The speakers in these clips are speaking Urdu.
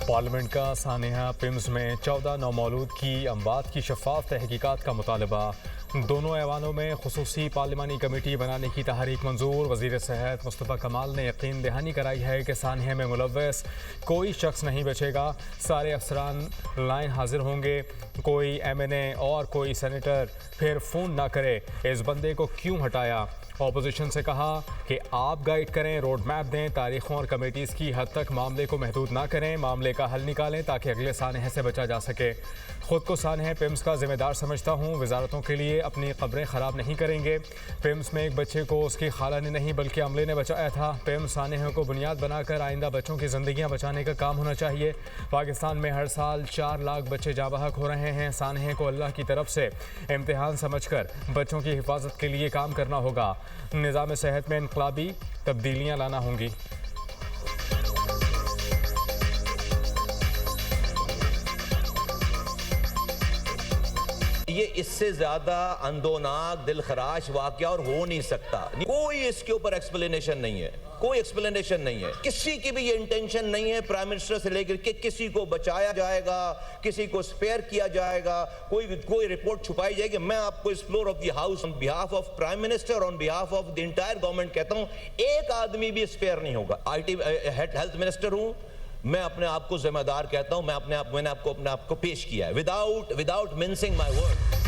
پارلیمنٹ کا سانحہ پیمز میں 14 نومولود کی اموات کی شفاف تحقیقات کا مطالبہ۔ دونوں ایوانوں میں خصوصی پارلیمانی کمیٹی بنانے کی تحریک منظور۔ وزیر صحت مصطفیٰ کمال نے یقین دہانی کرائی ہے کہ سانحے میں ملوث کوئی شخص نہیں بچے گا۔ سارے افسران لائن حاضر ہوں گے۔ کوئی ایم این اے اور کوئی سینیٹر پھر فون نہ کرے اس بندے کو کیوں ہٹایا۔ اپوزیشن سے کہا کہ آپ گائیڈ کریں، روڈ میپ دیں، تاریخوں اور کمیٹیز کی حد تک معاملے کو محدود نہ کریں، معاملے کا حل نکالیں تاکہ اگلے سانحے سے بچا جا سکے۔ خود کو سانحہ پیمز کا ذمہ دار سمجھتا ہوں، وزارتوں کے لیے اپنی قبریں خراب نہیں کریں گے۔ پیمز میں ایک بچے کو اس کی خالہ نے نہیں بلکہ عملے نے بچایا تھا۔ پیمز سانحے کو بنیاد بنا کر آئندہ بچوں کی زندگیاں بچانے کا کام ہونا چاہیے۔ پاکستان میں ہر سال 4 لاکھ بچے جاں بحق ہو رہے ہیں۔ سانحے کو اللہ کی طرف سے امتحان سمجھ کر بچوں کی حفاظت کے لیے کام کرنا ہوگا۔ نظام صحت میں انقلابی تبدیلیاں لانا ہوں گی۔ یہ اس سے زیادہ اندوناک دل خراش واقعہ اور ہو نہیں سکتا۔ کوئی اس کے اوپر ایکسپلینیشن نہیں ہے، کوئی ایکسپلینیشن نہیں ہے۔ کسی کی بھی یہ انٹینشن نہیں ہے پرائم منسٹر سے لے کر کہ کسی کو بچایا جائے گا، کسی کو سپیئر کیا جائے گا، کوئی رپورٹ چھپائی جائے گی۔ میں آپ کو اس floor of the house on behalf of prime minister on behalf of the entire government کہتا ہوں، ایک آدمی بھی سپیئر نہیں ہوگا۔ ہیلتھ منسٹر ہوں، میں اپنے آپ کو ذمہ دار کہتا ہوں، میں نے اپنے آپ کو پیش کیا ہے without mincing my word۔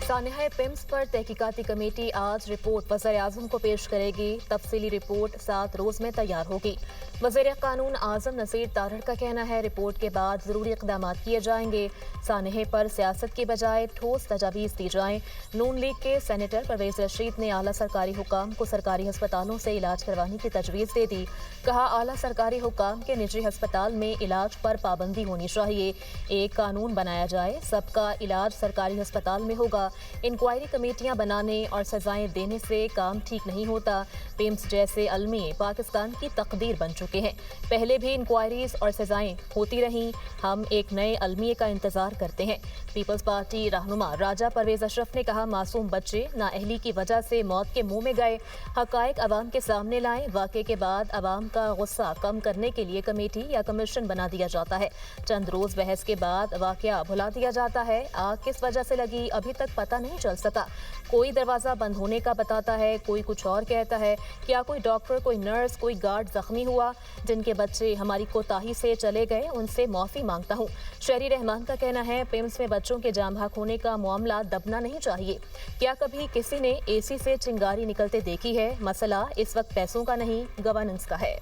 سانحہ پیمز پر تحقیقاتی کمیٹی آج رپورٹ وزیر اعظم کو پیش کرے گی۔ تفصیلی رپورٹ 7 روز میں تیار ہوگی۔ وزیر قانون اعظم نصیر تارڑ کا کہنا ہے رپورٹ کے بعد ضروری اقدامات کیے جائیں گے۔ سانحے پر سیاست کی بجائے ٹھوس تجاویز دی جائیں۔ نون لیگ کے سینیٹر پرویز رشید نے اعلیٰ سرکاری حکام کو سرکاری ہسپتالوں سے علاج کروانے کی تجویز دے دی۔ کہا اعلیٰ سرکاری حکام کے نجی ہسپتال میں علاج پر پابندی ہونی چاہیے۔ ایک قانون بنایا جائے، سب کا علاج سرکاری ہسپتال میں ہوگا۔ انکوائری کمیٹیاں بنانے اور سزائیں دینے سے کام ٹھیک نہیں ہوتا۔ پیمز جیسے المیے پاکستان کی تقدیر بن چکے ہیں۔ پہلے بھی انکوائریز اور سزائیں ہوتی رہیں۔ ہم ایک نئے المیے کا انتظار کرتے ہیں۔ پیپلز پارٹی رہنما راجہ پرویز اشرف نے کہا معصوم بچے نااہلی کی وجہ سے موت کے منہ میں گئے۔ حقائق عوام کے سامنے لائیں۔ واقعے کے بعد عوام کا غصہ کم کرنے کے لیے کمیٹی یا کمیشن بنا دیا جاتا ہے۔ چند روز بحث کے بعد واقعہ بھلا دیا جاتا ہے۔ آگ کس وجہ سے لگی ابھی تک پتہ نہیں چل سکا۔ کوئی دروازہ بند ہونے کا بتاتا ہے، کوئی کچھ اور کہتا ہے۔ کیا کوئی ڈاکٹر، کوئی نرس، کوئی گارڈ زخمی ہوا؟ جن کے بچے ہماری کوتاہی سے چلے گئے ان سے معافی مانگتا ہوں۔ شہری رحمان کا کہنا ہے پیمز میں بچوں کے جاں بحق ہونے کا معاملہ دبنا نہیں چاہیے۔ کیا کبھی کسی نے اے سی سے چنگاری نکلتے دیکھی ہے؟ مسئلہ اس وقت پیسوں کا نہیں، گورننس کا ہے۔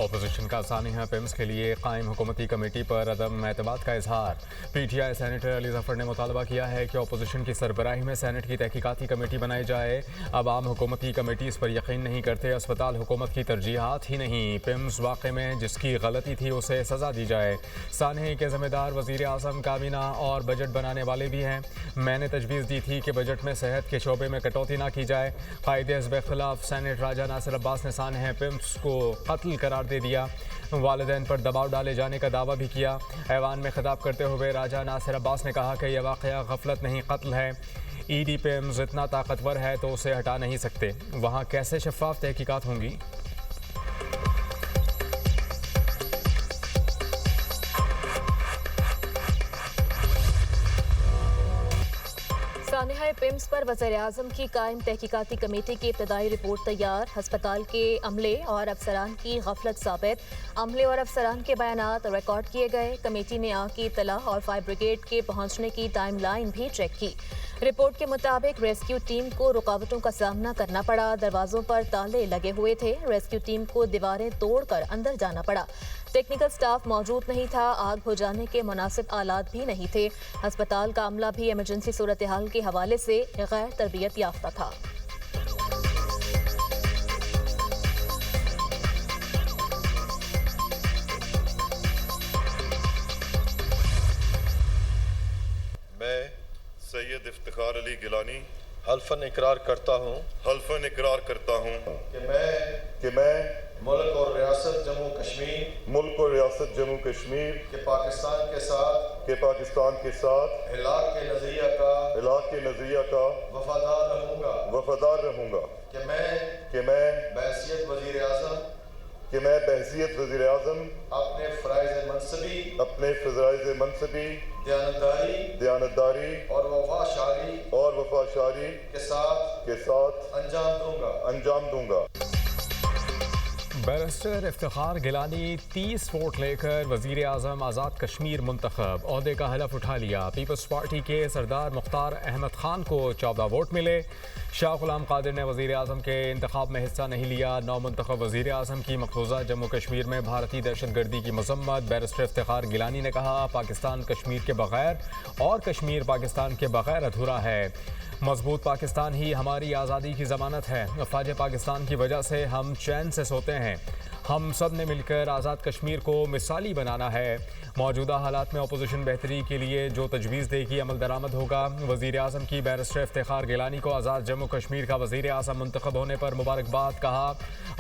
اپوزیشن کا سانحہ پیمز کے لیے قائم حکومتی کمیٹی پر عدم اعتماد کا اظہار۔ P T I senator Ali Zafar نے مطالبہ کیا ہے کہ اپوزیشن کی سربراہی میں سینیٹ کی تحقیقاتی کمیٹی بنائی جائے۔ عوام حکومتی کمیٹی اس پر یقین نہیں کرتے۔ اسپتال حکومت کی ترجیحات ہی نہیں، پیمز واقعے میں جس کی غلطی تھی اسے سزا دی جائے۔ سانحے کے ذمہ دار وزیر اعظم، کابینہ اور بجٹ بنانے والے بھی ہیں۔ میں نے تجویز دی تھی کہ بجٹ میں صحت کے شعبے میں کٹوتی نہ کی جائے۔ قائد حزب اختلاف سینیٹ راجہ ناصر عباس نے سانحہ پیمز کو قتل قرار دے دیا۔ والدین پر دباؤ ڈالے جانے کا دعویٰ بھی کیا۔ ایوان میں خطاب کرتے ہوئے راجہ ناصر عباس نے کہا کہ یہ واقعہ غفلت نہیں قتل ہے۔ ای ڈی پیمز اتنا طاقتور ہے تو اسے ہٹا نہیں سکتے۔ وہاں کیسے شفاف تحقیقات ہوں گی؟ سانحہ پیمز پر وزیر اعظم کی قائم تحقیقاتی کمیٹی کی ابتدائی رپورٹ تیار۔ ہسپتال کے عملے اور افسران کی غفلت ثابت۔ عملے اور افسران کے بیانات ریکارڈ کیے گئے۔ کمیٹی نے آگ کی اطلاع اور فائر بریگیڈ کے پہنچنے کی ٹائم لائن بھی چیک کی۔ رپورٹ کے مطابق ریسکیو ٹیم کو رکاوٹوں کا سامنا کرنا پڑا۔ دروازوں پر تالے لگے ہوئے تھے۔ ریسکیو ٹیم کو دیواریں توڑ کر اندر جانا پڑا۔ ٹیکنیکل سٹاف موجود نہیں تھا۔ آگ بجھانے کے مناسب آلات بھی نہیں تھے۔ ہسپتال کا عملہ بھی ایمرجنسی صورتحال کے حوالے سے غیر تربیت یافتہ تھا۔ میں سید افتخار علی گیلانی حلفاً اقرار کرتا ہوں کہ میں ملک اور ریاست جموں کشمیر ملک اور ریاست جموں کشمیر کے پاکستان کے ساتھ کہ پاکستان کے ساتھ علاق کے نظریہ کا علاق کے نظریہ کا وفادار رہوں گا کہ میں بحیثیت وزیر اعظم اپنے فرائض منصبی دیانتداری اور وفا شعری کے ساتھ انجام دوں گا. بیرسٹر افتخار گیلانی 30 ووٹ لے کر وزیر اعظم آزاد کشمیر منتخب، عہدے کا حلف اٹھا لیا. پیپلز پارٹی کے سردار مختار احمد خان کو 14 ووٹ ملے. شاہ غلام قادر نے وزیر اعظم کے انتخاب میں حصہ نہیں لیا. نو منتخب وزیر اعظم کی مقبوضہ جموں کشمیر میں بھارتی دہشت گردی کی مذمت. بیرسٹر افتخار گیلانی نے کہا پاکستان کشمیر کے بغیر اور کشمیر پاکستان کے بغیر ادھورا ہے. مضبوط پاکستان ہی ہماری آزادی کی ضمانت ہے. افواج پاکستان کی وجہ سے ہم چین سے سوتے ہیں. ہم سب نے مل کر آزاد کشمیر کو مثالی بنانا ہے. موجودہ حالات میں اپوزیشن بہتری کے لیے جو تجویز دے گی عمل درآمد ہوگا. وزیر اعظم کی بیرسٹر افتخار گیلانی کو آزاد جموں کشمیر کا وزیر اعظم منتخب ہونے پر مبارکباد. کہا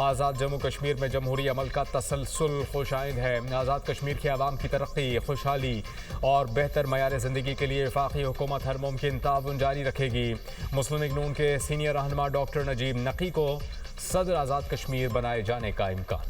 آزاد جموں کشمیر میں جمہوری عمل کا تسلسل خوش آئند ہے. آزاد کشمیر کے عوام کی ترقی، خوشحالی اور بہتر معیار زندگی کے لیے وفاقی حکومت ہر ممکن تعاون جاری رکھے گی. مسلم لیگ نون کے سینئر رہنما ڈاکٹر نجیب نقی کو صدر آزاد کشمیر بنائے جانے کا امکان.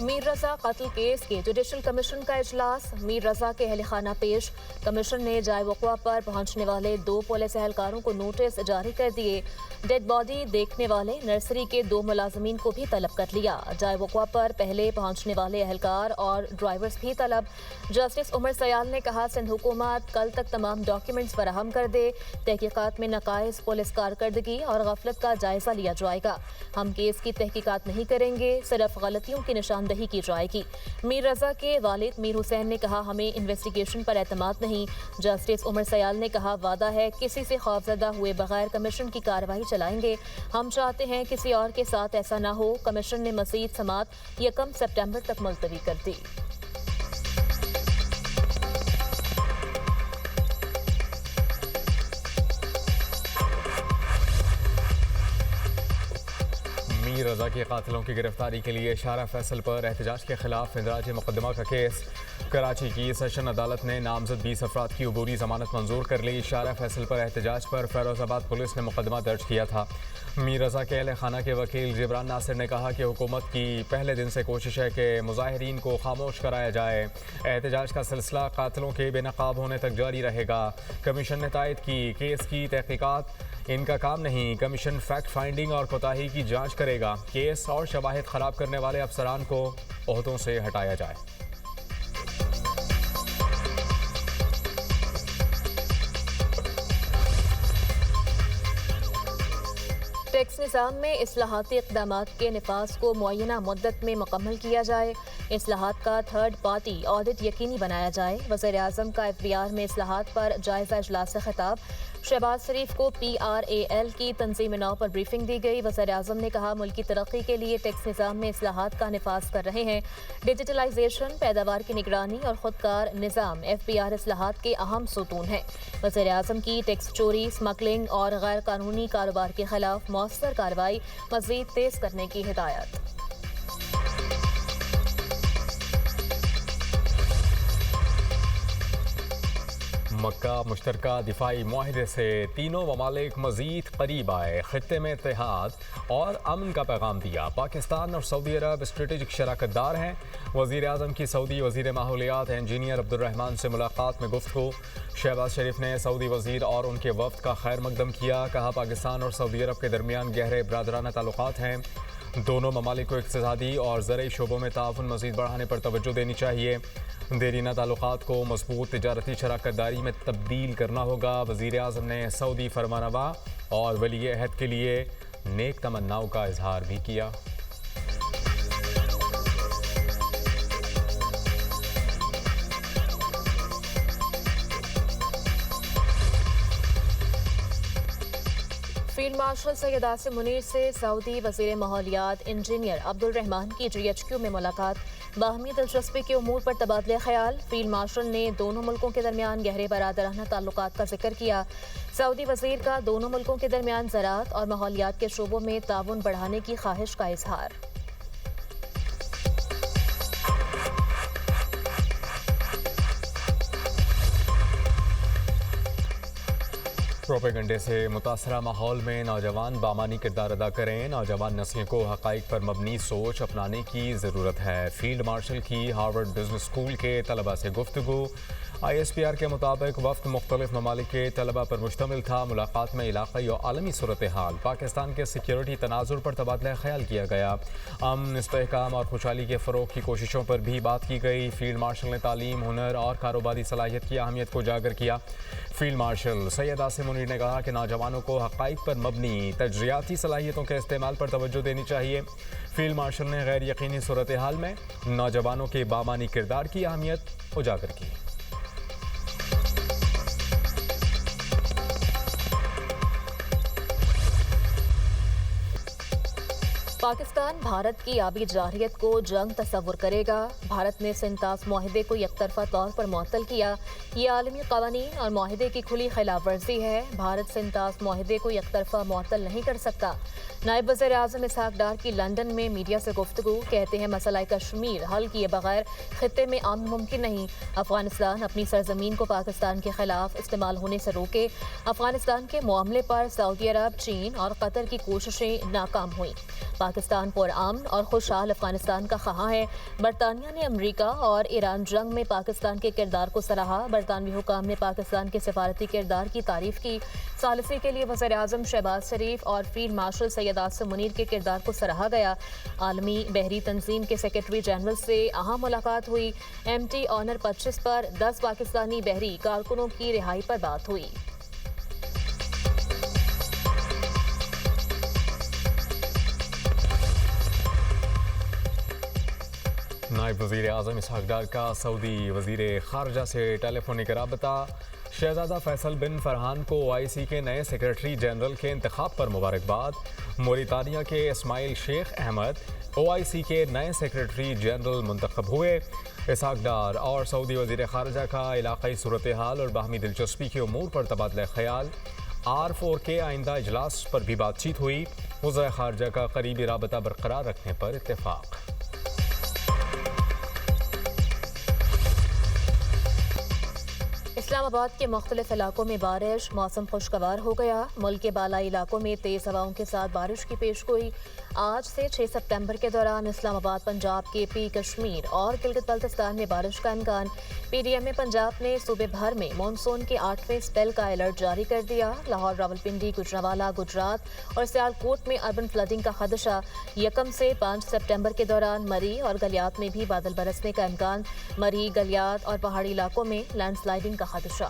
میر رضا قتل کیس کے جوڈیشل کمیشن کا اجلاس. میر رضا کے اہل خانہ پیش. کمیشن نے جائے وقوع پر پہنچنے والے 2 پولیس اہلکاروں کو نوٹس جاری کر دیے. ڈیڈ باڈی دیکھنے والے نرسری کے 2 ملازمین کو بھی طلب کر لیا. جائے وقوع پر پہلے پہنچنے والے اہلکار اور ڈرائیورز بھی طلب. جسٹس عمر سیال نے کہا سندھ حکومت کل تک تمام ڈاکیومنٹس فراہم کر دے. تحقیقات میں ناقائص پولیس کارکردگی اور غفلت کا جائزہ لیا جائے گا. ہم کیس کی تحقیقات نہیں کریں گے، صرف غلطیوں کی نشاندہی کی جائے گی. میر رضا کے والد میر حسین نے کہا ہمیں انویسٹیگیشن پر اعتماد نہیں. جسٹس عمر سیال نے کہا وعدہ ہے کسی سے خوفزدہ ہوئے بغیر کمیشن کی کارروائی چلائیں گے. ہم چاہتے ہیں کسی اور کے ساتھ ایسا نہ ہو. کمیشن نے مزید سماعت 1 سپٹمبر تک ملتوی کر دی. میر رضا کے قاتلوں کی گرفتاری کے لیے شارع فیصل پر احتجاج کے خلاف اندراج مقدمہ کا کیس. کراچی کی سیشن عدالت نے نامزد 20 افراد کی عبوری ضمانت منظور کر لی. شارع فیصل پر احتجاج پر فیروز آباد پولیس نے مقدمہ درج کیا تھا. میر رضا کے اہل خانہ کے وکیل جبران ناصر نے کہا کہ حکومت کی پہلے دن سے کوشش ہے کہ مظاہرین کو خاموش کرایا جائے. احتجاج کا سلسلہ قاتلوں کے بے نقاب ہونے تک جاری رہے گا. کمیشن نے تائید کی کیس کی تحقیقات ان کا کام نہیں. کمیشن فیکٹ فائنڈنگ اور کوتاہی کی جانچ کرے گا. کیس اور شواہد خراب کرنے والے افسران کو عہدوں سے ہٹایا جائے. ٹیکس نظام میں اصلاحاتی اقدامات کے نفاذ کو معینہ مدت میں مکمل کیا جائے. اصلاحات کا تھرڈ پارٹی آڈٹ یقینی بنایا جائے. وزیر اعظم کا FBR میں اصلاحات پر جائزہ اجلاس سے خطاب. شہباز شریف کو PRAL کی تنظیم نو پر بریفنگ دی گئی. وزیر اعظم نے کہا ملکی ترقی کے لیے ٹیکس نظام میں اصلاحات کا نفاذ کر رہے ہیں. ڈیجیٹلائزیشن، پیداوار کی نگرانی اور خودکار نظام FBR اصلاحات کے اہم ستون ہیں. وزیر اعظم کی ٹیکس چوری، اسمگلنگ اور غیر قانونی کاروبار کے خلاف مؤثر کارروائی مزید تیز کرنے کی ہدایت. مکہ مشترکہ دفاعی معاہدے سے تینوں ممالک مزید قریب آئے. خطے میں اتحاد اور امن کا پیغام دیا. پاکستان اور سعودی عرب اسٹریٹجک شراکت دار ہیں. وزیر اعظم کی سعودی وزیر ماحولیات انجینئر عبد الرحمان سے ملاقات میں گفتگو. شہباز شریف نے سعودی وزیر اور ان کے وفد کا خیر مقدم کیا. کہا پاکستان اور سعودی عرب کے درمیان گہرے برادرانہ تعلقات ہیں. دونوں ممالک کو اقتصادی اور زرعی شعبوں میں تعاون مزید بڑھانے پر توجہ دینی چاہیے. دیرینہ تعلقات کو مضبوط تجارتی شراکت داری میں تبدیل کرنا ہوگا. وزیر اعظم نے سعودی فرمانروا اور ولی عہد کے لیے نیک تمناؤں کا اظہار بھی کیا. فیلڈ مارشل سید عاصم منیر سے سعودی وزیر ماحولیات انجینئر عبد الرحمان کی GHQ میں ملاقات. باہمی دلچسپی کے امور پر تبادلہ خیال، فیلڈ مارشل نے دونوں ملکوں کے درمیان گہرے برادرانہ تعلقات کا ذکر کیا۔ سعودی وزیر کا دونوں ملکوں کے درمیان زراعت اور ماحولیات کے شعبوں میں تعاون بڑھانے کی خواہش کا اظہار۔ پروپیگنڈے سے متاثرہ ماحول میں نوجوان بامانی کردار ادا کریں، نوجوان نسل کو حقائق پر مبنی سوچ اپنانے کی ضرورت ہے۔ فیلڈ مارشل کی ہارورڈ بزنس اسکول کے طلباء سے گفتگو۔ ISPR کے مطابق وفد مختلف ممالک کے طلباء پر مشتمل تھا۔ ملاقات میں علاقائی اور عالمی صورتحال، پاکستان کے سیکیورٹی تناظر پر تبادلہ خیال کیا گیا۔ امن، استحکام اور خوشحالی کے فروغ کی کوششوں پر بھی بات کی گئی۔ فیلڈ مارشل نے تعلیم، ہنر اور کاروباری صلاحیت کی اہمیت کو اجاگر کیا۔ فیلڈ مارشل سید عاصم منیر نے کہا کہ نوجوانوں کو حقائق پر مبنی تجزیاتی صلاحیتوں کے استعمال پر توجہ دینی چاہیے۔ فیلڈ مارشل نے غیر یقینی صورتحال میں نوجوانوں کے بامانی کردار کی اہمیت اجاگر کی۔ پاکستان بھارت کی آبی جارحیت کو جنگ تصور کرے گا۔ بھارت نے سنتاس معاہدے کو یک طرفہ طور پر معطل کیا۔ یہ عالمی قوانین اور معاہدے کی کھلی خلاف ورزی ہے۔ بھارت سنتاس معاہدے کو یک طرفہ معطل نہیں کر سکتا۔ نائب وزیر اعظم اسحاق ڈار کی لندن میں میڈیا سے گفتگو، کہتے ہیں مسئلہ کشمیر حل کیے بغیر خطے میں امن ممکن نہیں۔ افغانستان اپنی سرزمین کو پاکستان کے خلاف استعمال ہونے سے روکے۔ افغانستان کے معاملے پر سعودی عرب، چین اور قطر کی کوششیں ناکام ہوئیں۔ پاکستان پر امن اور خوشحال افغانستان کا خواہاں ہے۔ برطانیہ نے امریکہ اور ایران جنگ میں پاکستان کے کردار کو سراہا۔ برطانوی حکام نے پاکستان کے سفارتی کردار کی تعریف کی۔ ثالثی کے لیے وزیر اعظم شہباز شریف اور فیلڈ مارشل سید عاصم منیر کے کردار کو سراہا گیا۔ عالمی بحری تنظیم کے سیکرٹری جنرل سے اہم ملاقات ہوئی۔ MT آنر 25 پر 10 پاکستانی بحری کارکنوں کی رہائی پر بات ہوئی۔ نائب وزیر اعظم اسحاق ڈار کا سعودی وزیر خارجہ سے ٹیلی فونک رابطہ۔ شہزادہ فیصل بن فرحان کو OIC کے نئے سیکرٹری جنرل کے انتخاب پر مبارکباد۔ موریتانیہ کے اسماعیل شیخ احمد OIC کے نئے سیکرٹری جنرل منتخب ہوئے۔ اسحاق ڈار اور سعودی وزیر خارجہ کا علاقائی صورتحال اور باہمی دلچسپی کے امور پر تبادلہ خیال۔ R4 کے آئندہ اجلاس پر بھی بات چیت ہوئی۔ وزرائے خارجہ کا قریبی رابطہ برقرار رکھنے پر اتفاق۔ اسلام آباد کے مختلف علاقوں میں بارش، موسم خوشگوار ہو گیا۔ ملک کے بالائی علاقوں میں تیز ہواؤں کے ساتھ بارش کی پیشگوئی۔ آج سے 6 ستمبر کے دوران اسلام آباد، پنجاب، KP، کشمیر اور گلگت بلتستان میں بارش کا امکان۔ PDM پنجاب نے صوبے بھر میں مانسون کے 8ویں سپیل کا الرٹ جاری کر دیا۔ لاہور، راولپنڈی، گجرانوالہ، گجرات اور سیالکوٹ میں اربن فلڈنگ کا خدشہ۔ 1 سے 5 سپتمبر کے دوران مری اور گلیات میں بھی بادل برسنے کا امکان۔ مری، گلیات اور پہاڑی علاقوں میں لینڈ سلائیڈنگ کا خدشہ۔